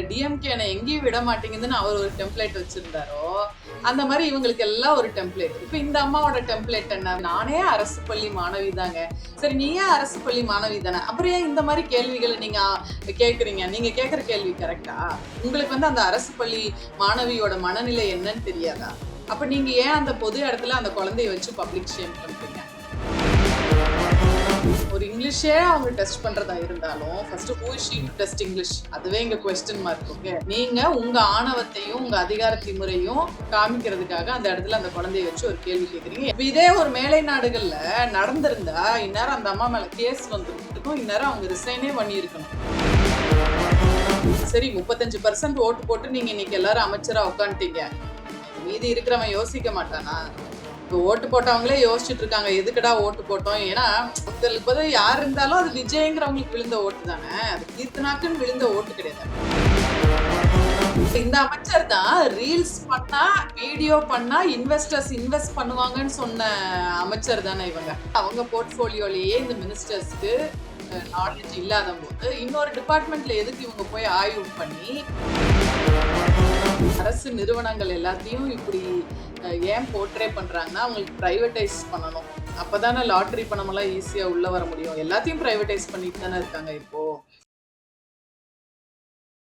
DMK எங்கேயும் விட மாட்டேங்குதுன்னு அவர் ஒரு டெம்ப்ளேட் வச்சிருந்தாரோ அந்த மாதிரி இவங்களுக்கு எல்லாம் ஒரு டெம்ப்ளேட். இப்ப இந்த அம்மாவோட டெம்ப்ளேட் என்ன, நானே அரசு பள்ளி மாணவி தாங்க. சரி, நீ ஏன் அரசு பள்ளி மாணவி தானே, அப்புறம் ஏன் இந்த மாதிரி கேள்விகளை நீங்க கேக்குறீங்க? நீங்க கேக்குற கேள்வி கரெக்டா? உங்களுக்கு வந்து அந்த அரசு பள்ளி மாணவியோட மனநிலை என்னன்னு தெரியாதா? அப்ப நீங்க ஏன் அந்த பொது இடத்துல அந்த குழந்தைய வச்சு பப்ளிக் ஷேம் பண்றீங்க? ஒரு இங்கிலீஷே அவங்க டெஸ்ட் பண்றதா இருந்தாலும் first who is she to test English, அதுவே இங்க क्वेश्चन மார்க். ஓகே, நீங்க உங்க ஆணவத்தையும் உங்க அதிகார திமிரையும் காமிக்கிறதுக்காக அந்த இடத்துல அந்த குழந்தைய வச்சு ஒரு கேள்வி கேக்குறீங்க. இதே ஒரு மேலை நாடுகள்ல நடந்திருந்தா இந்நேரம் அந்த அம்மா மேல கேஸ் வந்துருக்கும், இந்நேரம் அவங்க ரிசைனே பண்ணியிருக்கணும். சரி, 35% ஓட்டு போட்டு நீங்க இன்னைக்கு எல்லாரும் அமைச்சரா உட்காந்துட்டீங்க, மீதி இருக்கிறவன் யோசிக்க மாட்டானா? இப்போ ஓட்டு போட்டவங்களே யோசிச்சுட்டு இருக்காங்க, எதுக்குடா ஓட்டு போட்டோம். ஏன்னா இப்போது யார் இருந்தாலும் அது விஜயங்கிறவங்களுக்கு விழுந்த ஓட்டு தானே, அது கீர்த்தனாக்குன்னு விழுந்த ஓட்டு கிடையாது. இந்த அமைச்சர் தான் ரீல்ஸ் பண்ணா வீடியோ பண்ணா இன்வெஸ்டர்ஸ் இன்வெஸ்ட் பண்ணுவாங்கன்னு சொன்ன அமைச்சர் தானே இவங்க. அவங்க போர்ட்ஃபோலியோலயே இந்த மினிஸ்டர்ஸ்க்கு நாலேஜ் இல்லாத போது இன்னொரு டிபார்ட்மெண்ட்ல எதுக்கு இவங்க போய் ஆய்வு பண்ணி அரசு நிறுவனங்கள் எல்லாத்தையும் இப்படி ஏன் போர்ட்ரே பண்றாங்கன்னா அவங்களுக்கு பிரைவேடைஸ் பண்ணணும். அப்பதானே லாட்டரி பணம் எல்லாம் ஈஸியா உள்ள வர முடியும். எல்லாத்தையும் பிரைவேடைஸ் பண்ணிட்டு தானே இருக்காங்க இப்போ.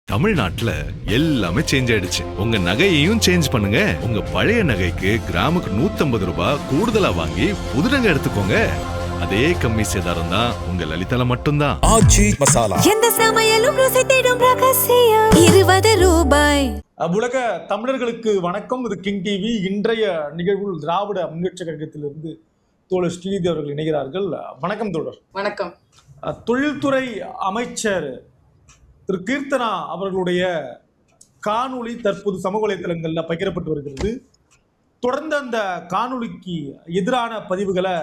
தமிழ்நாட்டுல எல்லாமே சேஞ்ச் ஆயிடுச்சு. உங்க நகையையும் சேஞ்ச் பண்ணுங்க. உங்க பழைய நகைக்கு கிராமுக்கு 150 ரூபாய் கூடுதலா வாங்கி புது நகை எடுத்துக்கோங்க. அதே கம்மி சேதாரம் தான் உங்க லலிதால மட்டும்தான். ஆச்சி மசாலா, எந்த சமையலும் ருசி தேடும் ரகசியம் 20 ரூபாய். உலக தமிழர்களுக்கு வணக்கம். இது கிங் டிவி. இன்றைய நிகழ்வுள் திராவிட முன்னேற்ற கழகத்திலிருந்து தோழர் ஸ்ரீநிதி அவர்கள் இணைகிறார்கள். வணக்கம் தோழர். வணக்கம். தொழில்துறை அமைச்சர் திரு கீர்த்தனா அவர்களுடைய காணொளி தற்போது சமூக வலைதளங்களில் பகிரப்பட்டு வருகிறது. தொடர்ந்து அந்த காணொளிக்கு எதிரான பதிவுகளை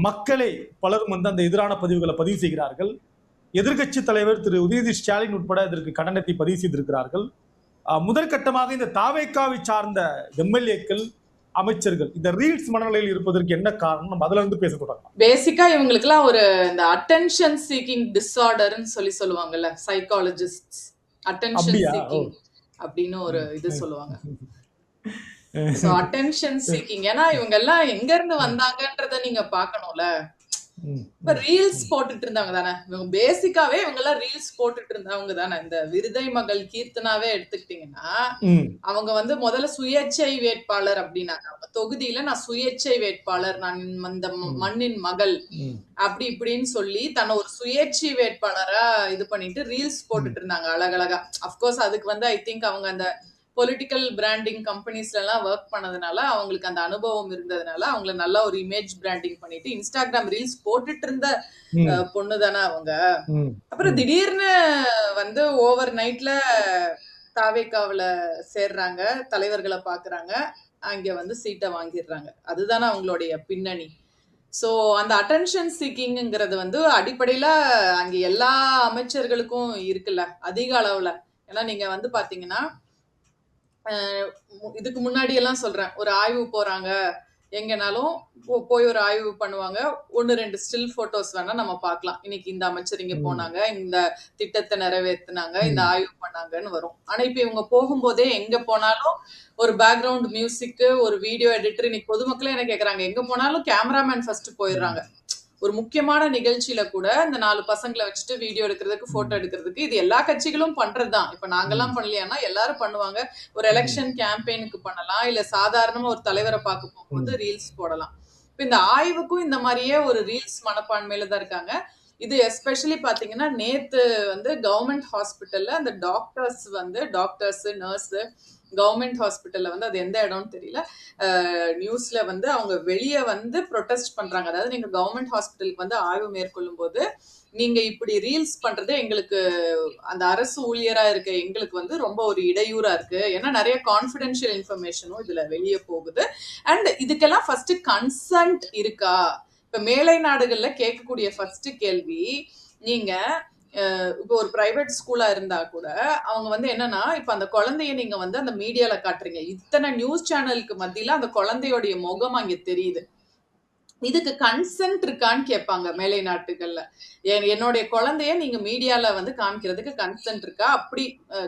மக்களே பலரும் வந்து அந்த எதிரான பதிவுகளை பதிவு செய்கிறார்கள். எதிர்கட்சி தலைவர் திரு உதயநிதி ஸ்டாலின் உட்பட இதற்கு கண்டனத்தை பதிவு செய்திருக்கிறார்கள். முதற்கட்டமாக இந்த தாவேக்காவை சார்ந்த எம்எல்ஏக்கள், அமைச்சர்கள் இந்த ரீல்ஸ் மனநிலையில் இருப்பதற்கு என்ன காரணம், நம்ம அதுல இருந்து பேச தொடங்கலாம். பேசிக்கா இவங்களுக்கு எல்லாம் ஒரு இந்த அட்டென்ஷன் சீக்கிங் டிஸார்டர்னு சொல்லுவாங்கல்ல சைக்காலஜிஸ்ட், அட்டென்ஷன் சீக்கிங் அப்படின்னு ஒரு இது சொல்லுவாங்க. So attention seeking. ஏன்னா இவங்க எல்லாம் எங்க இருந்து வந்தாங்கன்றத நீங்க பாக்கணும்ல. இப்ப ரீல்ஸ் போட்டுட்டு இருந்தாங்க தானே இவங்க, பேசிக்காவே இவங்க எல்லாம் ரீல்ஸ் போட்டுட்டு இருந்தவங்க தானே. இந்த விருதை மகள் கீர்த்தனாவே எடுத்துக்கிட்டீங்கன்னா அவங்க வந்து முதல்ல சுயேட்சை வேட்பாளர் அப்படின்னாங்க. அவங்க தொகுதியில நான் சுயேட்சை வேட்பாளர், நான் இந்த மண்ணின் மகள் அப்படி இப்படின்னு சொல்லி தன்னை ஒரு சுயேட்சை வேட்பாளரா இது பண்ணிட்டு ரீல்ஸ் போட்டுட்டு இருந்தாங்க அழகழகா. அப்கோர்ஸ் அதுக்கு வந்து ஐ திங்க் அவங்க அந்த பொலிட்டிக்கல் பிராண்டிங் கம்பெனிஸ்ல எல்லாம் ஒர்க் பண்ணதுனால அவங்களுக்கு அந்த அனுபவம் இருந்ததுனால அவங்கள நல்லா ஒரு இமேஜ் பிராண்டிங் பண்ணிட்டு இன்ஸ்டாகிராம் ரீல்ஸ் போட்டுட்டு இருந்த பொண்ணு தானே அவங்க. அப்புறம் திடீர்னு வந்து ஓவர் நைட்ல தாவேக்காவுல சேர்றாங்க, தலைவர்களை பாக்குறாங்க, அங்க வந்து சீட்டை வாங்கிடுறாங்க. அதுதானே அவங்களுடைய பின்னணி. சோ அந்த அட்டென்ஷன் சீக்கிங்கிறது வந்து அடிப்படையில அங்க எல்லா அமைச்சர்களுக்கும் இருக்குல்ல அதிக அளவுல. ஏன்னா நீங்க வந்து பாத்தீங்கன்னா இதுக்கு முன்னாடி எல்லாம் சொல்றேன், ஒரு ஆய்வு போறாங்க எங்கனாலும் போய் ஒரு ஆய்வு பண்ணுவாங்க, 1-2 ஸ்டில் போட்டோஸ் வேணா நம்ம பார்க்கலாம். இன்னைக்கு இந்த அமைச்சர் இங்க போனாங்க, இந்த திட்டத்தை நிறைவேற்றினாங்க, இந்த ஆய்வு பண்ணாங்கன்னு வரும். ஆனா இப்ப இவங்க போகும்போதே எங்க போனாலும் ஒரு பேக்ரவுண்ட் மியூசிக், ஒரு வீடியோ எடிட்டர். இன்னைக்கு பொதுமக்களே என்ன கேக்குறாங்க, எங்க போனாலும் கேமராமேன் ஃபர்ஸ்ட் போயிடுறாங்க. ஒரு முக்கியமான நிகழ்ச்சியில கூட இந்த 4 பசங்களை வச்சுட்டு வீடியோ எடுக்கிறதுக்கு, போட்டோ எடுக்கிறதுக்கு, இது எல்லா கட்சிகளும் பண்றதுதான். இப்ப நாங்கெல்லாம் பண்ணலையானா எல்லாரும் பண்ணுவாங்க. ஒரு எலெக்ஷன் கேம்பெயினுக்கு பண்ணலாம், இல்ல சாதாரணமா ஒரு தலைவரை பார்க்க போகும்போது ரீல்ஸ் போடலாம். இப்ப இந்த ஆய்வுக்கும் இந்த மாதிரியே ஒரு ரீல்ஸ் மனப்பான்மையில தான் இருக்காங்க. இது எஸ்பெஷலி பாத்தீங்கன்னா நேத்து வந்து கவர்மெண்ட் ஹாஸ்பிட்டல்ல அந்த டாக்டர்ஸ் நர்ஸ் கவர்மெண்ட் ஹாஸ்பிட்டல்ல வந்து அது எந்த இடம்னு தெரியல, நியூஸ்ல வந்து அவங்க வெளியே வந்து ப்ரொடெஸ்ட் பண்றாங்க. அதாவது நீங்க கவர்மெண்ட் ஹாஸ்பிட்டலுக்கு வந்து ஆய்வு மேற்கொள்ளும் போது நீங்க இப்படி ரீல்ஸ் பண்றது எங்களுக்கு, அந்த அரசு ஊழியரா இருக்க எங்களுக்கு வந்து ரொம்ப ஒரு இடையூறா இருக்கு. ஏன்னா நிறைய கான்ஃபிடென்ஷியல் இன்ஃபர்மேஷனும் இதுல வெளியே போகுது. அண்ட் இதுக்கெல்லாம் ஃபர்ஸ்ட் கன்சென்ட் இருக்கா? இப்ப மேலை நாடுகள்ல கேட்கக்கூடிய ஃபர்ஸ்ட் கேள்வி, நீங்க இப்போ ஒரு பிரைவேட் ஸ்கூலா இருந்தா கூட அவங்க வந்து என்னன்னா, இப்ப அந்த குழந்தைய நீங்க வந்து அந்த மீடியால காட்டுறீங்க, இத்தனை நியூஸ் சேனலுக்கு மத்தியில அந்த குழந்தையோடைய முகம் அங்க தெரியுது. இதுக்கு கன்சென்ட் இருக்கான்னு கேட்பாங்க மேலை நாட்டுகள்ல. என்னுடைய குழந்தைய நீங்க மீடியால வந்து காமிக்கிறதுக்கு கன்சென்ட் இருக்கா? அப்படி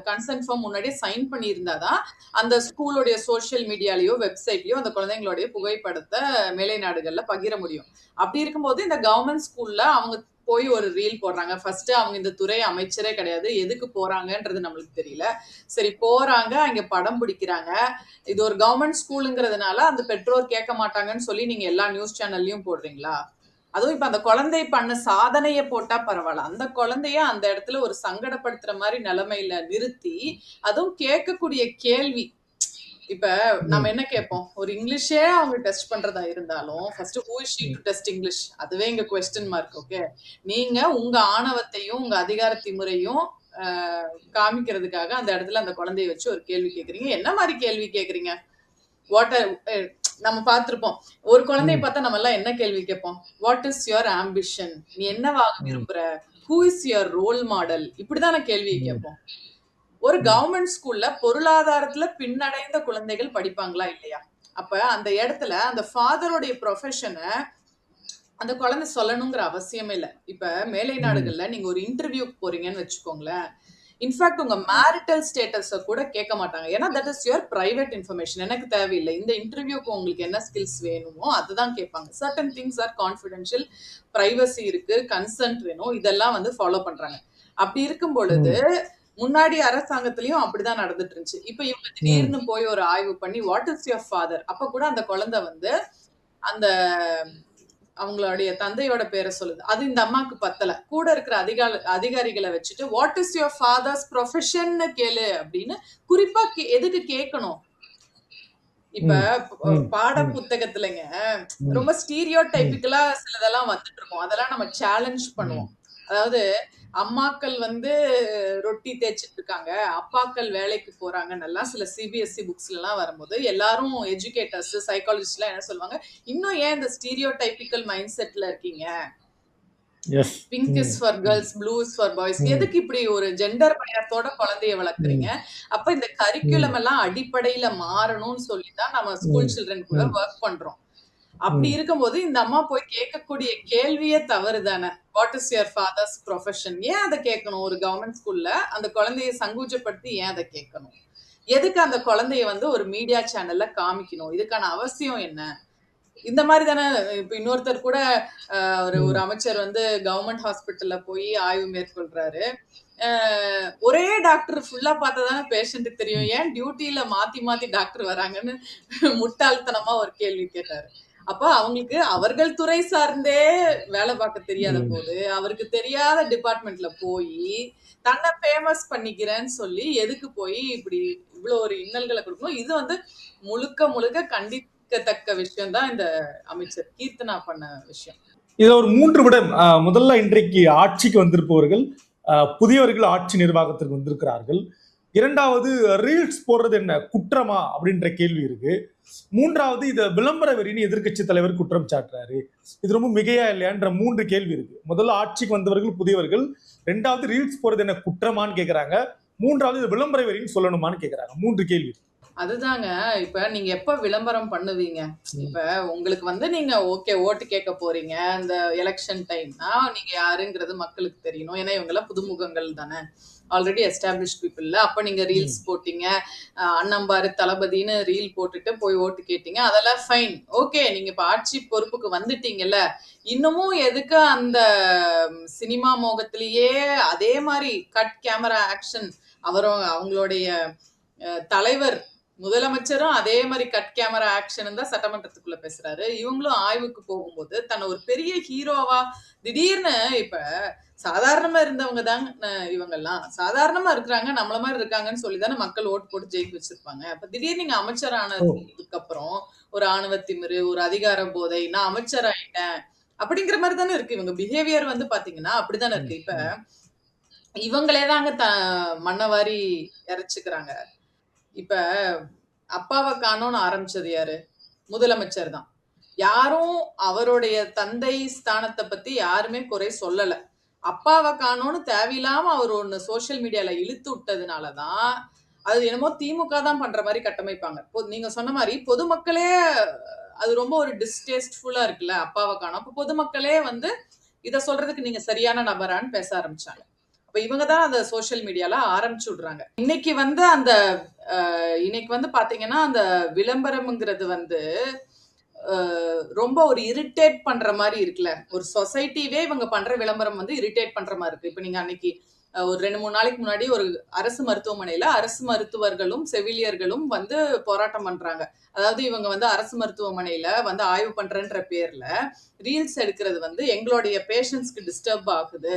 கன்சென்ட் ஃபார்ம் முன்னாடியே சைன் பண்ணியிருந்தாதான் அந்த ஸ்கூலுடைய சோஷியல் மீடியாலயோ வெப்சைட்லயோ அந்த குழந்தைங்களுடைய புகைப்படத்தை மேலை நாடுகள்ல பகிர முடியும். அப்படி இருக்கும்போது இந்த கவர்மெண்ட் ஸ்கூல்ல அவங்க போய் ஒரு ரீல் போடுறாங்க. ஃபர்ஸ்ட் அவங்க இந்த துறை அமைச்சரே கிடையாது, எதுக்கு போறாங்கன்றது நம்மளுக்கு தெரியல. சரி போறாங்க, அங்க படம் பிடிக்கிறாங்க. இது ஒரு கவர்மெண்ட் ஸ்கூலுங்கிறதுனால அந்த பெற்றோர் கேட்க மாட்டாங்கன்னு சொல்லி நீங்க எல்லா நியூஸ் சேனல்லையும் போடுறீங்களா? அதுவும் இப்ப அந்த குழந்தை பண்ண சாதனைய போட்டா பரவாயில்ல, அந்த குழந்தைய அந்த இடத்துல ஒரு சங்கடப்படுத்துற மாதிரி நிலைமையில நிறுத்தி, அதுவும் கேட்கக்கூடிய கேள்வி. இப்ப நம்ம என்ன கேட்போம், ஒரு இங்கிலீஷே அவங்க டெஸ்ட் பண்றதா இருந்தாலும் first who is she to test English, அதுவே இங்க கொஸ்டின் மார்க். ஓகே, நீங்க உங்க ஆணவத்தையும் உங்க அதிகார திமுறையும் காமிக்கிறதுக்காக அந்த இடத்துல அந்த குழந்தைய வச்சு ஒரு கேள்வி கேக்குறீங்க. என்ன மாதிரி கேள்வி கேக்குறீங்க? வாட்டர் நம்ம பார்த்திருப்போம், ஒரு குழந்தைய பார்த்தா நம்ம எல்லாம் என்ன கேள்வி கேட்போம்? வாட் இஸ் யுவர் ஆம்பிஷன், நீ என்னவாக விரும்புற, who is your role model, இப்படிதான கேள்வியை கேட்போம். ஒரு கவர்மெண்ட் ஸ்கூல்ல பொருளாதாரத்துல பின்னடைந்த குழந்தைகள் படிப்பாங்களா இல்லையா? அப்ப அந்த இடத்துல அந்த ஃபாதருடைய ப்ரொஃபஷனை அந்த குழந்தை சொல்லணுங்கிற அவசியமே இல்லை. இப்ப மேலை நாடுகள்ல நீங்க ஒரு இன்டர்வியூக்கு போறீங்கன்னு வச்சுக்கோங்களேன், இன்ஃபேக்ட் உங்க மேரிட்டல் ஸ்டேட்டஸ கூட கேட்க மாட்டாங்க. ஏன்னா that is your private information, எனக்கு தேவையில்லை. இந்த இன்டர்வியூக்கு உங்களுக்கு என்ன ஸ்கில்ஸ் வேணுமோ அதுதான் கேட்பாங்க. Certain things are confidential, privacy இருக்கு, கன்சென்ட் வேணும், இதெல்லாம் வந்து ஃபாலோ பண்றாங்க. அப்படி இருக்கும் பொழுது முன்னாடி அரசாங்கத்திலயும் அப்படிதான் நடந்துட்டு இருந்துச்சு. இப்ப இவங்க திடீர்னு போய் ஒரு ஆய்வு பண்ணி வாட் இஸ் யுவர் ஃபாதர், அப்ப கூட அந்த குழந்தை வந்து அந்த அவங்களுடைய தந்தையோட பேரை சொல்லுது. அது இந்த அம்மாக்கு பத்தல. கூட இருக்கிற அதிகாரிகளை வச்சுட்டு what is your father's profession கேளு அப்படின்னு குறிப்பா எதுக்கு கேட்கணும்? இப்ப பாட புத்தகத்துலங்க ரொம்ப ஸ்டீரியோ டைபிக்கலா சிலதெல்லாம் வந்துட்டு இருக்கும், அதெல்லாம் நம்ம சேலஞ்ச் பண்ணுவோம். அதாவது அம்மாக்கள் வந்து ரொட்டி தேய்ச்சிட்டு இருக்காங்க, அப்பாக்கள் வேலைக்கு போறாங்கன்னு சில சிபிஎஸ்சி புக்ஸ்ல எல்லாம் வரும்போது எல்லாரும் எஜுகேட்டர்ஸ் சைக்காலஜிஸ்ட் எல்லாம் என்ன சொல்லுவாங்க, இன்னும் ஏன் இந்த ஸ்டீரியோ டைபிக்கல் மைண்ட் செட்ல இருக்கீங்க, pink is for girls, blue is for boys, எதுக்கு இப்படி ஒரு ஜெண்டர் பயத்தோட குழந்தைய வளர்க்குறீங்க? அப்ப இந்த கரிக்குலம் எல்லாம் அடிப்படையில மாறணும்னு சொல்லிதான் நம்ம ஸ்கூல் சில்ட்ரன் கூட ஒர்க் பண்றோம். அப்படி இருக்கும்போது இந்த அம்மா போய் கேட்கக்கூடிய கேள்வியே தவறு தானே. What is your father's profession, ஏன் அதை கேட்கணும்? ஒரு கவர்மெண்ட் ஸ்கூல்ல அந்த குழந்தைய சங்கூச்சப்படுத்தி ஏன் அதை கேட்கணும்? எதுக்கு அந்த குழந்தைய வந்து ஒரு மீடியா சேனல்ல காமிக்கணும்? இதுக்கான அவசியம் என்ன? இந்த மாதிரி தானே. இப்ப இன்னொருத்தர் கூட ஒரு அமைச்சர் வந்து கவர்மெண்ட் ஹாஸ்பிட்டல்ல போய் ஆய்வு மேற்கொள்றாரு. ஒரே டாக்டர் ஃபுல்லா பார்த்ததானே பேஷண்ட்டுக்கு தெரியும், ஏன் டியூட்டியில மாத்தி மாத்தி டாக்டர் வராங்கன்னு முட்டாள்தனமா ஒரு கேள்வி கேட்டாரு. அப்ப அவங்களுக்கு அவர்கள் துறை சார்ந்தே வேலை பார்க்க தெரியாத போது அவருக்கு தெரியாத டிபார்ட்மெண்ட்ல போய் தன்னை ஃபேமஸ் பண்ணிக்கிறேன்னு சொல்லி எதுக்கு போய் இப்படி இவ்வளவு ஒரு இன்னல்களை கொடுக்கணும்? இது வந்து முழுக்க முழுக்க கண்டிக்கத்தக்க விஷயம் தான் இந்த அமைச்சர் கீர்த்தனா பண்ண விஷயம். இது ஒரு 3 விடம். முதல்ல இன்றைக்கு ஆட்சிக்கு வந்திருப்பவர்கள் புதியவர்கள் ஆட்சி நிர்வாகத்திற்கு வந்திருக்கிறார்கள். இரண்டாவது, ரீல்ஸ் போடுறது என்ன குற்றமா அப்படின்ற கேள்வி இருக்கு. மூன்றாவது, இதை விளம்பர வெறின்னு எதிர்க்கட்சி தலைவர் குற்றம் சாட்டுறாரு. இது ரொம்ப மிகையா இல்லையான்ற 3 கேள்வி இருக்கு. முதல்ல ஆட்சிக்கு வந்தவர்கள் புதியவர்கள், ரெண்டாவது ரீல்ஸ் போடுறது என்ன குற்றமான்னு கேட்கறாங்க, மூன்றாவது இது விளம்பர வெறின்னு சொல்லணுமான்னு கேட்கறாங்க. 3 கேள்வி. அதுதாங்க. இப்ப நீங்க எப்ப விளம்பரம் பண்ணுவீங்க? இப்ப உங்களுக்கு வந்து நீங்க ஓகே ஓட்டு கேட்க போறீங்க, இந்த எலெக்ஷன் டைம்னா நீங்க யாருங்கிறது மக்களுக்கு தெரியணும். ஏன்னா இவங்க எல்லாம் புதுமுகங்கள் தானே, ஆல்ரெடி எஸ்டாப்ளிஷ் பீப்புள். அப்ப நீங்க ரீல்ஸ் போட்டீங்க, அண்ணம்பாரு தளபதினு ரீல் போட்டுட்டு போய் ஓட்டு கேட்டீங்க, அதெல்லாம் ஃபைன், ஓகே. நீங்க இப்ப ஆட்சி பொறுப்புக்கு வந்துட்டீங்கல்ல, இன்னமும் எதுக்கு அந்த சினிமா மோகத்திலேயே அதே மாதிரி கட் கேமரா ஆக்ஷன், அவங்களுடைய தலைவர் முதலமைச்சரும் அதே மாதிரி கட் கேமரா ஆக்ஷன் தான் சட்டமன்றத்துக்குள்ள பேசுறாரு. இவங்களும் ஆய்வுக்கு போகும்போது தன்னை ஒரு பெரிய ஹீரோவா திடீர்னு, இப்ப சாதாரணமா இருந்தவங்க தாங்க இவங்கெல்லாம், சாதாரணமா இருக்கிறாங்க, நம்மள மாதிரி இருக்காங்கன்னு சொல்லிதானே மக்கள் ஓட்டு போட்டு ஜெயிக்க வச்சிருப்பாங்க. அப்ப திடீர்னு நீங்க அமைச்சர் ஆனதுக்கு அப்புறம் ஒரு ஆணவ திமிரு, ஒரு அதிகார போதை, நான் அமைச்சர் ஆயிட்டேன் அப்படிங்கிற மாதிரி தானே இருக்கு. இவங்க பிஹேவியர் வந்து பாத்தீங்கன்னா அப்படித்தானே இருக்கு. இப்ப இவங்களே தாங்க மண்ணவாரி இறைச்சுக்கிறாங்க. இப்ப அப்பாவை காணோன்னு ஆரம்பிச்சது யாரு? முதலமைச்சர் தான். யாரும் அவருடைய தந்தை ஸ்தானத்தை பத்தி யாருமே குறை சொல்லல. அப்பாவை காணோன்னு தேவையில்லாம அவர் ஒண்ணு சோசியல் மீடியால இழுத்து விட்டதுனாலதான் அது என்னமோ திமுக தான் பண்ற மாதிரி கட்டமைப்பாங்க. நீங்க சொன்ன மாதிரி பொதுமக்களே அது ரொம்ப ஒரு டிஸ்டேஸ்ட்ஃபுல்லா இருக்குல்ல, அப்பாவை காணோம். அப்ப பொதுமக்களே வந்து இத சொல்றதுக்கு நீங்க சரியான நபரான்னு பேச ஆரம்பிச்சாங்க. அப்ப இவங்க தான் அந்த சோஷியல் மீடியால ஆரம்பிச்சு விடுறாங்க. இன்னைக்கு வந்து அந்த இன்னைக்கு வந்து பாத்தீங்கன்னா அந்த விளம்பரம்ங்கிறது வந்து ரொம்ப ஒரு இரிட்டேட் பண்ற மாதிரி இருக்குல்ல. ஒரு சொசைட்டிவே இவங்க பண்ற விளம்பரம் வந்து இரிட்டேட் பண்ற மாதிரி இருக்கு. இப்ப நீங்க அன்னைக்கு ஒரு 2-3 நாளைக்கு முன்னாடி ஒரு அரசு மருத்துவமனையில அரசு மருத்துவர்களும் செவிலியர்களும் வந்து போராட்டம் பண்றாங்க. அதாவது இவங்க வந்து அரசு மருத்துவமனையில வந்து ஆய்வு பண்றன்ற பேர்ல ரீல்ஸ் எடுக்கிறது வந்து எங்களுடைய பேஷண்ட்ஸ்க்கு டிஸ்டர்ப் ஆகுது,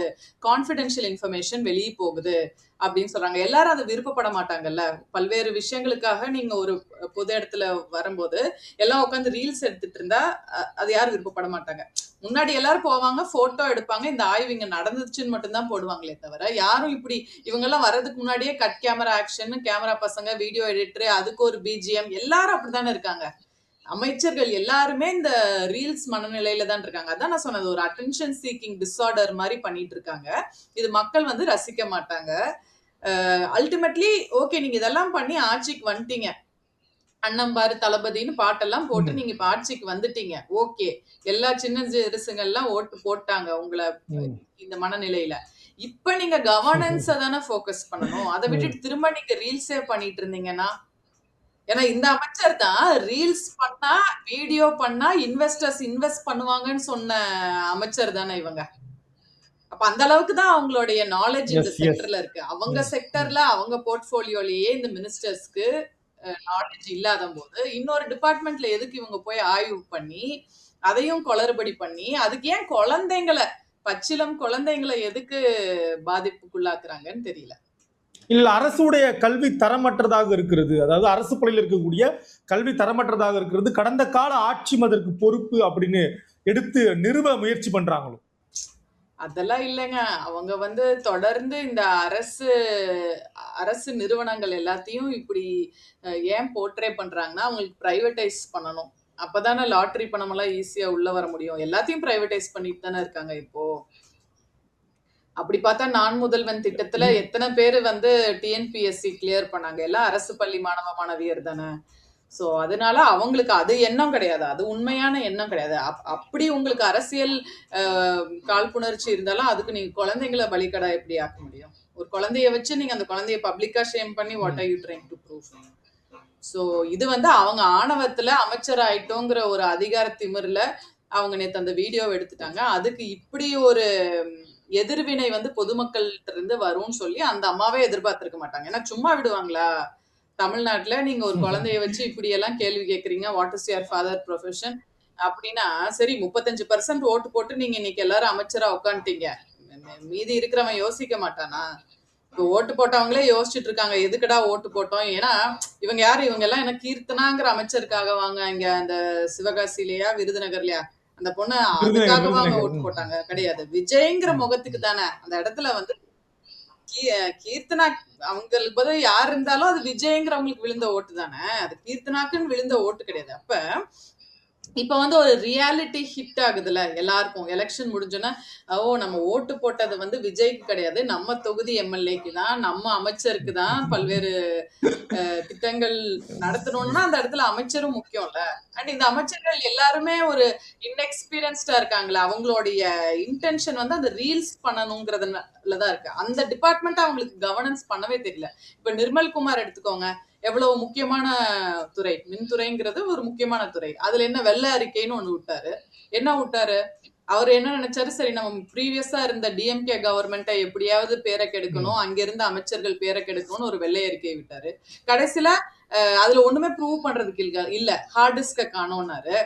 கான்ஃபிடென்ஷியல் இன்ஃபர்மேஷன் வெளியே போகுது அப்படின்னு சொல்றாங்க. எல்லாரும் அதை விருப்பப்பட மாட்டாங்கல்ல. பல்வேறு விஷயங்களுக்காக நீங்க ஒரு பொது இடத்துல வரும்போது எல்லாம் உட்காந்து ரீல்ஸ் எடுத்துட்டு இருந்தா அது யாரும் விருப்பப்பட மாட்டாங்க. முன்னாடி எல்லாரும் போவாங்க, போட்டோ எடுப்பாங்க, இந்த ஆய்வு இங்க நடந்துச்சுன்னு மட்டும்தான் போடுவாங்களே தவிர யாரும் இப்படி இவங்க எல்லாம் வர்றதுக்கு முன்னாடியே கட் கேமரா ஆக்ஷன், கேமரா பசங்க, வீடியோ எடிட்டர், அதுக்கு ஒரு பிஜிஎம், எல்லாரும் அப்படித்தானே இருக்காங்க. அமைச்சர்கள் எல்லாருமே இந்த ரீல்ஸ் மனநிலையில தான் இருக்காங்க. அதான் நான் சொன்னது, ஒரு அட்டென்ஷன் சீக்கிங் டிஸார்டர் மாதிரி பண்ணிட்டு இருக்காங்க. இது மக்கள் வந்து ரசிக்க மாட்டாங்க. அல்டிமேட்லி ஓகே, நீங்க இதெல்லாம் பண்ணி ஆட்சிக்கு வந்துட்டீங்க, அண்ணம்பாரு தளபதினு பாட்டெல்லாம் போட்டு நீங்க இப்ப ஆட்சிக்கு வந்துட்டீங்க, ஓகே, எல்லா சின்ன சிறுசுங்கள்லாம் ஓட்டு போட்டாங்க உங்களை இந்த மனநிலையில. இப்ப நீங்க கவர்னன்ஸ தானே போக்கஸ் பண்ணணும். அதை விட்டுட்டு திரும்ப நீங்க ரீல்ஸே பண்ணிட்டு இருந்தீங்கன்னா, ஏன்னா இந்த அமைச்சர் தான் ரீல்ஸ் பண்ணா வீடியோ பண்ணா இன்வெஸ்டர்ஸ் இன்வெஸ்ட் பண்ணுவாங்கன்னு சொன்ன அமைச்சர் தானே இவங்க. அப்ப அந்த அளவுக்கு தான் அவங்களுடைய நாலேஜ் இந்த செக்டர்ல இருக்கு. அவங்க செக்டர்ல அவங்க போர்ட்போலியோலயே இந்த மினிஸ்டர்ஸ்க்கு நாலேஜ் இல்லாத போது இன்னொரு டிபார்ட்மெண்ட்ல எதுக்கு இவங்க போய் ஆய்வு பண்ணி அதையும் குளறுபடி பண்ணி அதுக்கு ஏன் குழந்தைங்களை, பச்சிலம் குழந்தைங்களை எதுக்கு பாதிப்புக்குள்ளாக்குறாங்கன்னு தெரியல. இல்ல, அரசுடைய கல்வி தரமற்றதாக இருக்கிறது, அதாவது அரசு பள்ளியில் இருக்கக்கூடிய கல்வி தரமற்றதாக இருக்கிறது, கடந்த கால ஆட்சி அதற்கு பொறுப்பு அப்படின்னு எடுத்து நிறுவ முயற்சி பண்றாங்களோ? அதெல்லாம் இல்லைங்க. அவங்க வந்து தொடர்ந்து இந்த அரசு நிறுவனங்கள் எல்லாத்தையும் இப்படி ஏன் போர்ட்ரே பண்றாங்கன்னா, அவங்களுக்கு பிரைவேடைஸ் பண்ணணும். அப்பதானே லாட்டரி பணம் எல்லாம் ஈஸியா உள்ள வர முடியும். எல்லாத்தையும் பிரைவேடைஸ் பண்ணிட்டு தானே இருக்காங்க இப்போ. அப்படி பார்த்தா நான் முதல்வன் திட்டத்துல எத்தனை பேர் வந்து டிஎன்பிஎஸ்சி கிளியர் பண்ணாங்க, எல்லாம் அரசு பள்ளி மாணவ மாணவியர் தானே. சோ அதனால அவங்களுக்கு அது எண்ணம் கிடையாது, அது உண்மையான எண்ணம் கிடையாது. அப்படி உங்களுக்கு அரசியல் காழ்ப்புணர்ச்சி இருந்தாலும் அதுக்கு நீங்க குழந்தைங்களை பலிக்கடா எப்படி ஆக்க முடியும்? ஒரு குழந்தைய வச்சு நீங்க அந்த குழந்தைய பப்ளிக்கா ஷேம் பண்ணி what are you trying to prove? So இது வந்து அவங்க ஆணவத்துல அமைச்சர் ஆயிட்டோங்கிற ஒரு அதிகார திமிர்ல அவங்க நேத்து அந்த வீடியோவை எடுத்துட்டாங்க. அதுக்கு இப்படி ஒரு எதிர்வினை வந்து பொதுமக்கள்கிட்ட இருந்து வரும்னு சொல்லி அந்த அம்மாவே எதிர்பார்த்திருக்க மாட்டாங்க. ஏன்னா சும்மா விடுவாங்களா தமிழ்நாட்டுல? நீங்க ஒரு குழந்தைய வச்சு இப்படி எல்லாம் கேள்வி கேட்கறீங்க, what is your father profession அப்படின்னா, சரி 35% ஓட்டு போட்டு நீங்க இன்னைக்கு எல்லாரும் அமைச்சரா உட்காந்துட்டீங்க, மீதி இருக்கிறவன் யோசிக்க மாட்டானா? இப்போ ஓட்டு போட்டவங்களே யோசிச்சுட்டு இருக்காங்க, எதுக்குடா ஓட்டு போட்டோம். ஏன்னா இவங்க யாரு, இவங்க எல்லாம் என்ன கீர்த்தனாங்கிற அமைச்சருக்காக வாங்க இங்க அந்த சிவகாசிலையா விருதுநகர்லயா அந்த பொண்ணு அதுக்காகவா அவங்க ஓட்டு போட்டாங்க? கிடையாது, விஜய்ங்கிற முகத்துக்கு தானே. அந்த இடத்துல வந்து கீர்த்தனா அவங்களுக்கு பதில் யார் இருந்தாலும் அது விஜய்ங்கிறவங்களுக்கு விழுந்த ஓட்டு தானே, அது கீர்த்தனாக்குன்னு விழுந்த ஓட்டு கிடையாது. அப்ப இப்ப வந்து ஒரு ரியாலிட்டி ஹிட் ஆகுதுல்ல எல்லாருக்கும். எலெக்ஷன் முடிஞ்சோன்னா, ஓ நம்ம ஓட்டு போட்டது வந்து விஜய்க்கு கிடையாது, நம்ம தொகுதி எம்எல்ஏக்கு தான், நம்ம அமைச்சருக்கு தான் பல்வேறு திட்டங்கள் நடத்தணும்னா அந்த இடத்துல அமைச்சரும் முக்கியம்ல. அண்ட் இந்த அமைச்சர்கள் எல்லாருமே ஒரு இன்எக்ஸ்பீரியன்ஸ்டா இருக்காங்களா, அவங்களுடைய இன்டென்ஷன் வந்து அந்த ரீல்ஸ் பண்ணணுங்கிறதுலதான் இருக்கு. அந்த டிபார்ட்மெண்ட் அவங்களுக்கு கவர்னன்ஸ் பண்ணவே தெரியல. இப்ப நிர்மல் குமார் எடுத்துக்கோங்க, எவ்வளவு முக்கியமான துறை, மின்துறைங்கிறது ஒரு முக்கியமான துறை. அதுல என்ன வெள்ளை அறிக்கைன்னு ஒண்ணு விட்டாரு. என்ன விட்டாரு அவர்? என்ன நினைச்சாரு, சரி நம்ம ப்ரீவியஸா இருந்த டிஎம்கே கவர்மெண்ட்டை எப்படியாவது பேரை கெடுக்கணும், அங்க இருந்த அமைச்சர்கள் பேரை கெடுக்கணும்னு ஒரு வெள்ளை அறிக்கை விட்டாரு. கடைசியில அதுல ஒண்ணுமே ப்ரூவ் பண்றதுக்கு இல்ல, ஹார்ட் டிஸ்க காணோம்னாரு.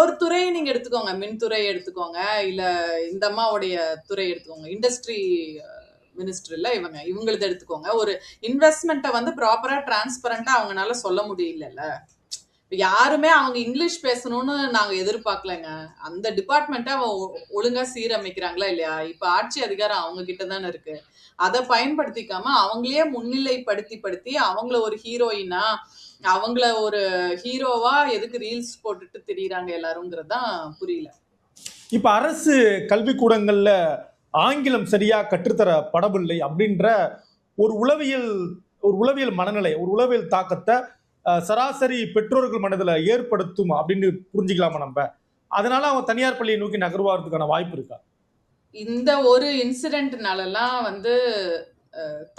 ஒரு துறையை நீங்க எடுத்துக்கோங்க, மின்துறை எடுத்துக்கோங்க, இல்ல இந்த அம்மாவுடைய துறை எடுத்துக்கோங்க, இண்டஸ்ட்ரி மினிஸ்டர் இல்ல இவங்களது எடுத்துக்கோங்க. ஒரு இன்வெஸ்ட்மெண்ட்டை வந்து ப்ராப்பரா டிரான்ஸ்பரண்டா அவங்களால சொல்ல முடியல. யாருமே அவங்க இங்கிலீஷ் பேசணும்னு நாங்க எதிர்பார்க்கலங்க. அந்த டிபார்ட்மெண்ட்டை ஒழுங்கா சீரமைக்கிறாங்களா இல்லையா? இப்ப ஆட்சி அதிகாரம் அவங்க கிட்டதானே இருக்கு. அதை பயன்படுத்திக்காம அவங்களே முன்னிலைப்படுத்தி அவங்கள ஒரு ஹீரோயினா, அவங்கள ஒரு ஹீரோவா எதுக்கு ரீல்ஸ் போட்டுட்டு திரியிறாங்க எல்லாரும்ங்கிறதுதான் புரியல. இப்ப அரசு கல்விக்கூடங்கள்ல ஆங்கிலம் சரியா கற்றுத்தர படவில்லை அப்படின்ற ஒரு உளவியல் ஒரு உளவியல் மனநிலை, ஒரு உளவியல் தாக்கத்தை சராசரி பெற்றோர்கள் மனதில் ஏற்படுத்தும் அப்படின்னு புரிஞ்சுக்கலாமா நம்ம? அதனால அவங்க தனியார் பள்ளியை நோக்கி நகர்வாரதுக்கான வாய்ப்பு இருக்கா? இந்த ஒரு இன்சிடென்ட்னாலலாம் வந்து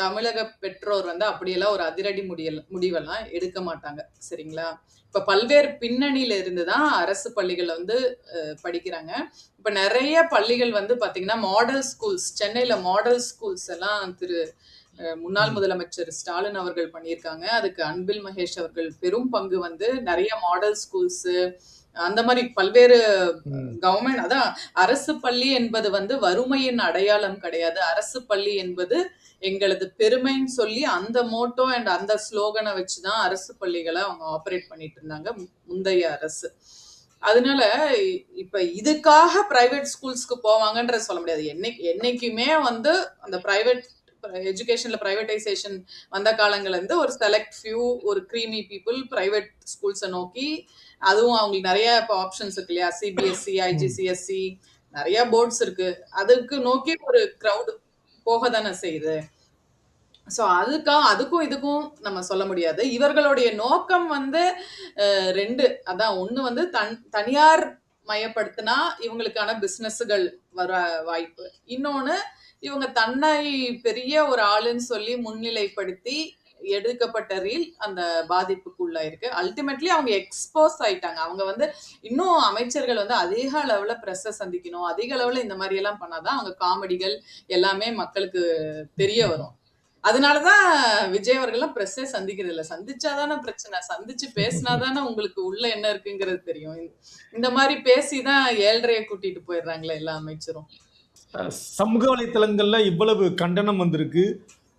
தமிழக பெற்றோர் வந்து அப்படியெல்லாம் ஒரு அதிரடி முடிவெல்லாம் எடுக்க மாட்டாங்க. சரிங்களா? இப்ப பல்வேறு பின்னணியில இருந்து தான் அரசு பள்ளிகள்ல வந்து படிக்கிறாங்க. இப்ப நெறைய பள்ளிகள் வந்து பாத்தீங்கன்னா, மாடல் ஸ்கூல்ஸ், சென்னையில மாடல் ஸ்கூல்ஸ் எல்லாம் முன்னாள் ம். முதலமைச்சர் ஸ்டாலின் அவர்கள் பண்ணியிருக்காங்க. அதுக்கு அன்பில் மகேஷ் அவர்கள் பெரும் பங்கு வந்து நெறைய மாடல் ஸ்கூல்ஸ் அந்த மாரி பல்வேறு ம். கவர்மெண்ட் அதான் அரசு பள்ளி என்பது வந்து வறுமையின் அடையாளம் கிடையாது. அரசு பள்ளி என்பது எங்களது பெருமைன்னு சொல்லி அந்த மோட்டோ அண்ட் அந்த ஸ்லோகனை வச்சுதான் அரசு பள்ளிகளை அவங்க ஆப்ரேட் பண்ணிட்டு இருந்தாங்க முந்தைய அரசு. அதனால இப்ப இதுக்காக பிரைவேட் ஸ்கூல்ஸ்க்கு போவாங்கன்ற சொல்ல முடியாது. என்னைக்குமே வந்து அந்த பிரைவேட் எஜுகேஷன்ல பிரைவேடைசேஷன் வந்த காலங்கள்ல இருந்து ஒரு செலக்ட் ஃபியூ ஒரு கிரீமி பீப்புள் பிரைவேட் ஸ்கூல்ஸை நோக்கி, அதுவும் அவங்களுக்கு நிறைய இப்போ ஆப்ஷன்ஸ் இருக்கு இல்லையா, சிபிஎஸ்சி, ஐஜிசிஎஸ்சி, நிறைய போர்ட்ஸ் இருக்கு, அதுக்கு நோக்கி ஒரு கிரவுட் போக தானே செய்யுது. ஸோ அதுக்கும் இதுக்கும் நம்ம சொல்ல முடியாது. இவர்களுடைய நோக்கம் வந்து ரெண்டு, அதான் ஒண்ணு வந்து தனியார் மயப்படுத்தினா இவங்களுக்கான பிசினஸ்கள் வர வாய்ப்பு, இன்னொன்னு இவங்க தன்னை பெரிய ஒரு ஆளுன்னு சொல்லி முன்னிலைப்படுத்தி எடுக்கப்பட்ட ரீல் அந்த பாதிப்புக்குள்ள இருக்கு. அல்டிமேட்லி அவங்க எக்ஸ்போஸ் ஆயிட்டாங்க. அவங்க வந்து இன்னும் அமைச்சர்கள் வந்து அதிக அளவுல பிரஸ் சந்திக்கணும், அதிக அளவுல இந்த மாதிரி எல்லாம் பண்ணாதான் அவங்க காமெடிகள் எல்லாமே மக்களுக்கு தெரிய வரும். அதனாலதான் விஜய் அவர்கள்லாம் பிரஸ்ஸே சந்திக்கிறது இல்ல. சந்திச்சாதானே பிரச்சனை, சந்திச்சு பேசினாதானே உங்களுக்கு உள்ள என்ன இருக்குங்கிறது தெரியும். இந்த மாதிரி பேசிதான் 7.5 கூட்டிட்டு போயிடுறாங்களே எல்லா அமைச்சரும். சமூக வலைத்தளங்கள்ல இவ்வளவு கண்டனம் வந்திருக்கு.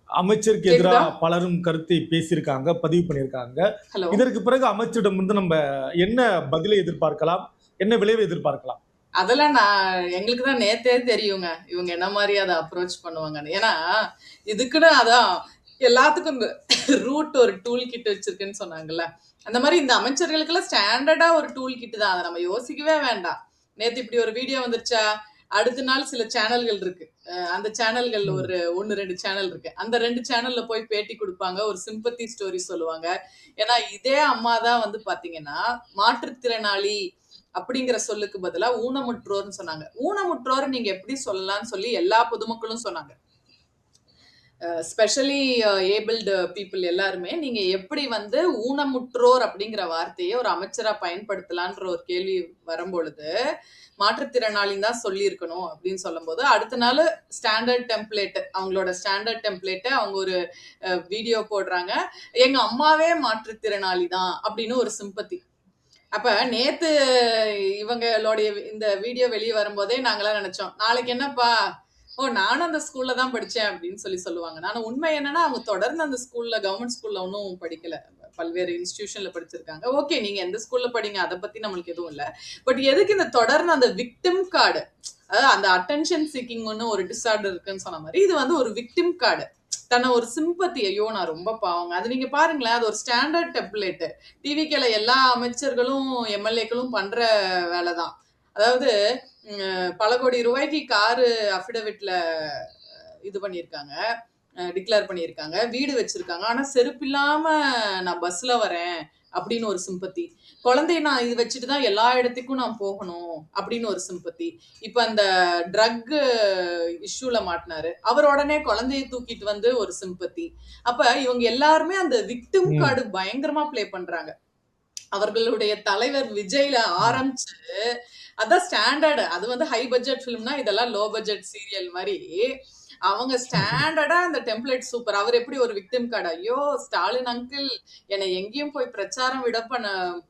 அமைச்சருக்கு கேக்குதா? எதிராக பலரும் கருத்தை பேசியிருக்காங்க, பதிவு பண்ணியிருக்காங்க. ஹலோ. இதற்கு பிறகு அமைச்சரிடம் வந்து நம்ம என்ன பதிலை எதிர்பார்க்கலாம், என்ன விளைவை எதிர்பார்க்கலாம்? அதெல்லாம் எங்களுக்கு தான் நேத்தே தெரியுங்க இவங்க என்ன மாதிரி அதை அப்ரோச் பண்ணுவாங்கன்னு. ஏன்னா இதுக்குன்னு அதான் எல்லாத்துக்கும் ரூட் ஒரு டூல் கிட் வச்சிருக்குன்னு சொன்னாங்கல்ல, அந்த மாதிரி இந்த அமைச்சர்களுக்கெல்லாம் ஸ்டாண்டர்டா ஒரு டூல் கிட் தான், அதை நம்ம யோசிக்கவே வேண்டாம். நேத்து இப்படி ஒரு வீடியோ வந்துருச்சா, அடுத்த நாள் சில சேனல்கள் இருக்கு, அந்த சேனல்கள் ஒரு 1-2 சேனல் இருக்கு, அந்த 2 சேனல்ல போய் பேட்டி கொடுப்பாங்க, ஒரு சிம்பத்தி ஸ்டோரி சொல்லுவாங்க. ஏன்னா இதே அம்மா தான் வந்து பாத்தீங்கன்னா மாற்றுத்திறனாளி அப்படிங்கிற சொல்லுக்கு பதிலா ஊனமுற்றோர்னு சொன்னாங்க. ஊனமுற்றோர் நீங்க எப்படி சொல்லலாம்னு சொல்லி எல்லா பொதுமக்களும் சொன்னாங்க. ஸ்பெஷலி ஏபிள்டு பீப்புள் எல்லாருமே நீங்க எப்படி வந்து ஊனமுற்றோர் அப்படிங்கிற வார்த்தையை ஒரு அமைச்சரா பயன்படுத்தலான்ற ஒரு கேள்வி வரும்பொழுது மாற்றுத்திறனாளின்னு தான் சொல்லியிருக்கணும் அப்படின்னு சொல்லும் போது, அடுத்த நாள் ஸ்டாண்டர்ட் டெம்ப்ளேட், அவங்களோட ஸ்டாண்டர்ட் டெம்ப்ளேட்டை அவங்க ஒரு வீடியோ போடுறாங்க, எங்க அம்மாவே மாற்றுத்திறனாளி தான் அப்படின்னு ஒரு சிம்பத்தி. அப்ப நேத்து இவங்களுடைய இந்த வீடியோ வெளியே வரும்போதே நாங்களாம் நினைச்சோம், நாளைக்கு என்னப்பா, ஓ நானும் அந்த ஸ்கூல்ல தான் படிச்சேன் அப்படின்னு சொல்லி சொல்லுவாங்க. ஆனா உண்மை என்னன்னா அவங்க தொடர்ந்து அந்த ஸ்கூல்ல, கவர்மெண்ட் ஸ்கூல்ல ஒன்றும் படிக்கல, பல்வேறு இன்ஸ்டிடியூஷன்ல படிச்சிருக்காங்க. ஓகே, நீங்க எந்த ஸ்கூல்ல படிங்க, அதை பத்தி நம்மளுக்கு எதுவும் இல்லை. பட் எதுக்கு இந்த தொடர்ந்து அந்த விக்டிம் கார்டு, அதாவது அந்த அட்டென்ஷன் சீக்கிங் ஒரு டிஸார்டர் இருக்குன்னு சொன்ன மாதிரி இது வந்து ஒரு விக்டிம் கார்டு, தன்னை ஒரு சிம்பத்தி, ஐயோ நான் ரொம்ப பாவங்க, அது நீங்க பாருங்களேன், அது ஒரு ஸ்டாண்டர்ட் டெம்ப்ளேட். டிவிக்கேல எல்லா அமைச்சர்களும் எம்எல்ஏக்களும் பண்ற வேலைதான். அதாவது பல கோடி ரூபாய்க்கு காரு அஃபிடவிட்ல இது பண்ணியிருக்காங்க, டிக்ளேர் பண்ணியிருக்காங்க, வீடு வச்சிருக்காங்க, ஆனா செருப்பு இல்லாம நான் பஸ்ல வரேன் அப்படின்னு ஒரு சிம்பத்தி. குழந்தைய நான் இது வச்சுட்டு தான் எல்லா இடத்துக்கும் நான் போகணும் அப்படின்னு ஒரு சிம்பத்தி. இப்ப அந்த ட்ரக் இஷ்யூல மாட்டினாரு, அவர் உடனே குழந்தைய தூக்கிட்டு வந்து ஒரு சிம்பத்தி. அப்ப இவங்க எல்லாருமே அந்த விக்டிம் கார்டு பயங்கரமா பிளே பண்றாங்க. அவர்களுடைய தலைவர் விஜய்ல ஆரம்பிச்சு, அதான் ஸ்டாண்டர்ட், அது வந்து ஹை பட்ஜெட் ஃபிலிம்னா இதெல்லாம் லோ பட்ஜெட் சீரியல் மாதிரி அவங்க ஸ்டாண்டர்டா அந்த டெம்ப்ளேட் சூப்பர். அவர் எப்படி ஒரு விக்டிம் கார்டு, ஐயோ ஸ்டாலின் அங்கிள் என்னை எங்கேயும் போய் பிரச்சாரம்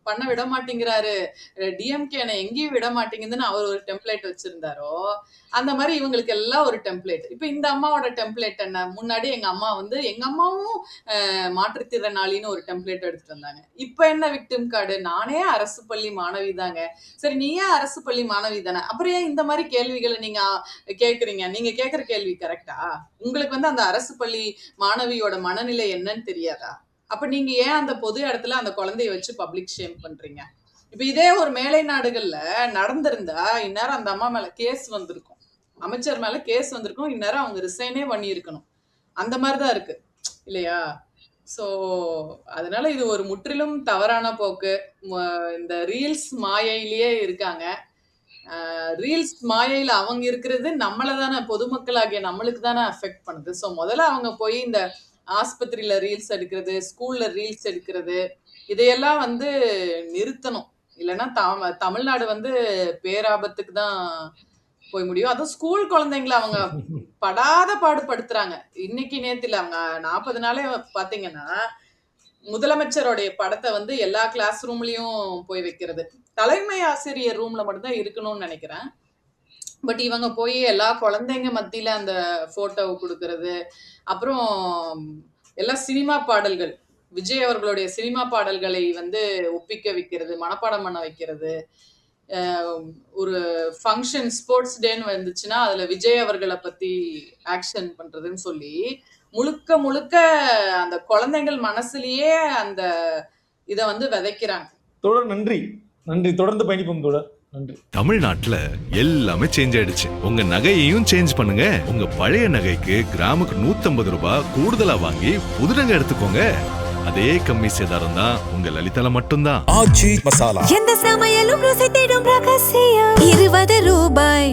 பண்ண விட மாட்டேங்கிறாரு, டிஎம்கே என்னை எங்கேயும் விட மாட்டேங்குதுன்னு அவர் ஒரு டெம்ப்ளேட் வச்சிருந்தாரோ, அந்த மாதிரி இவங்களுக்கு எல்லாம் ஒரு டெம்ப்ளேட். இப்ப இந்த அம்மாவோட டெம்ப்ளேட் என்ன, முன்னாடி எங்க அம்மாவும் மாற்றுத்திறனாளின்னு ஒரு டெம்ப்ளேட் எடுத்துட்டு வந்தாங்க. இப்ப என்ன விக்டிம் கார்டு, நானே அரசு பள்ளி மாணவி தாங்க. சரி, நீ ஏன் அரசு பள்ளி மாணவி தானே, அப்புறம் ஏன் இந்த மாதிரி கேள்விகளை நீங்க கேக்குறீங்க? நீங்க கேக்குற கேள்வி கரெக்டா? உங்களுக்கு வந்து அந்த அரசு பள்ளி மாணவியோட மனநிலை என்னன்னு தெரியாதா? அப்ப நீங்க ஏன் அந்த பொது இடத்துல அந்த குழந்தைய வச்சு பப்ளிக் ஷேம் பண்றீங்க? இப்ப இதே ஒரு மேலை நாடுகள்ல நடந்திருந்தா இந்நேரம் அந்த அம்மா மேல கேஸ் வந்திருக்கும், அமைச்சர் மேல கேஸ் வந்திருக்கும், இந்நேரம் அவங்க ரிசைனே பண்ணி இருக்கணும். அந்த மாதிரிதான் இருக்கு இல்லையா? ஸோ அதனால இது ஒரு முற்றிலும் தவறான போக்கு. இந்த ரீல்ஸ் மாயையிலேயே இருக்காங்க. ரீல்ஸ் மாயையில அவங்க இருக்கிறது நம்மள தானே, பொதுமக்களாகிய நம்மளுக்கு தானே அஃபெக்ட் பண்ணுது. ஸோ முதல்ல அவங்க போய் இந்த ஆஸ்பத்திரியில ரீல்ஸ் எடுக்கிறது, ஸ்கூல்ல ரீல்ஸ் எடுக்கிறது, இதையெல்லாம் வந்து நிறுத்தணும். இல்லைன்னா தமிழ்நாடு வந்து பேராபத்துக்கு தான் போய் முடியும். அதுவும் ஸ்கூல் குழந்தைங்கள அவங்க படாத பாடுபடுத்துறாங்க. இன்னைக்கு நேத்து இல்ல, அவங்க 40 நாளே பாத்தீங்கன்னா முதலமைச்சருடைய படத்தை வந்து எல்லா கிளாஸ் ரூம்லயும் போய் வைக்கிறது. தலைமை ஆசிரியர் ரூம்ல மட்டும்தான் இருக்கணும்னு நினைக்கிறேன். பட் இவங்க போய் எல்லா குழந்தைங்க மத்தியில அந்த போட்டோவை கொடுக்கறது, அப்புறம் எல்லா சினிமா பாடல்கள், விஜய் அவர்களுடைய சினிமா பாடல்களை வந்து ஒப்பிக்க வைக்கிறது, மனப்பாடம் பண்ண வைக்கிறது. ஒரு ஃபங்க்ஷன் ஸ்போர்ட்ஸ் டேன்னு வந்துச்சுன்னா அதுல விஜய் அவர்களை பத்தி ஆக்ஷன் பண்றதுன்னு சொல்லி முழுக்க முழுக்க அந்த குழந்தைகள் மனசுலயே அந்த இத வந்து விதைக்கிறாங்க. தொடர் நன்றி நன்றி, தொடர்ந்து பயணிப்போம் தொடர் நன்றி. தமிழ்நாட்டுல எல்லாமே சேஞ்ச் ஆயிடுச்சு. உங்க நகையையும் சேஞ்ச் பண்ணுங்க. உங்க பழைய நகைக்கு கிராமுக்கு 150 ரூபாய் கூடுதலா வாங்கி புது நகை எடுத்துக்கோங்க. அதே கம்மி சேதாரம் தான் உங்க லலிதால மட்டும்தான். எந்த சமையலும் ருசி தேடும் ரகசியம் 20 ரூபாய்.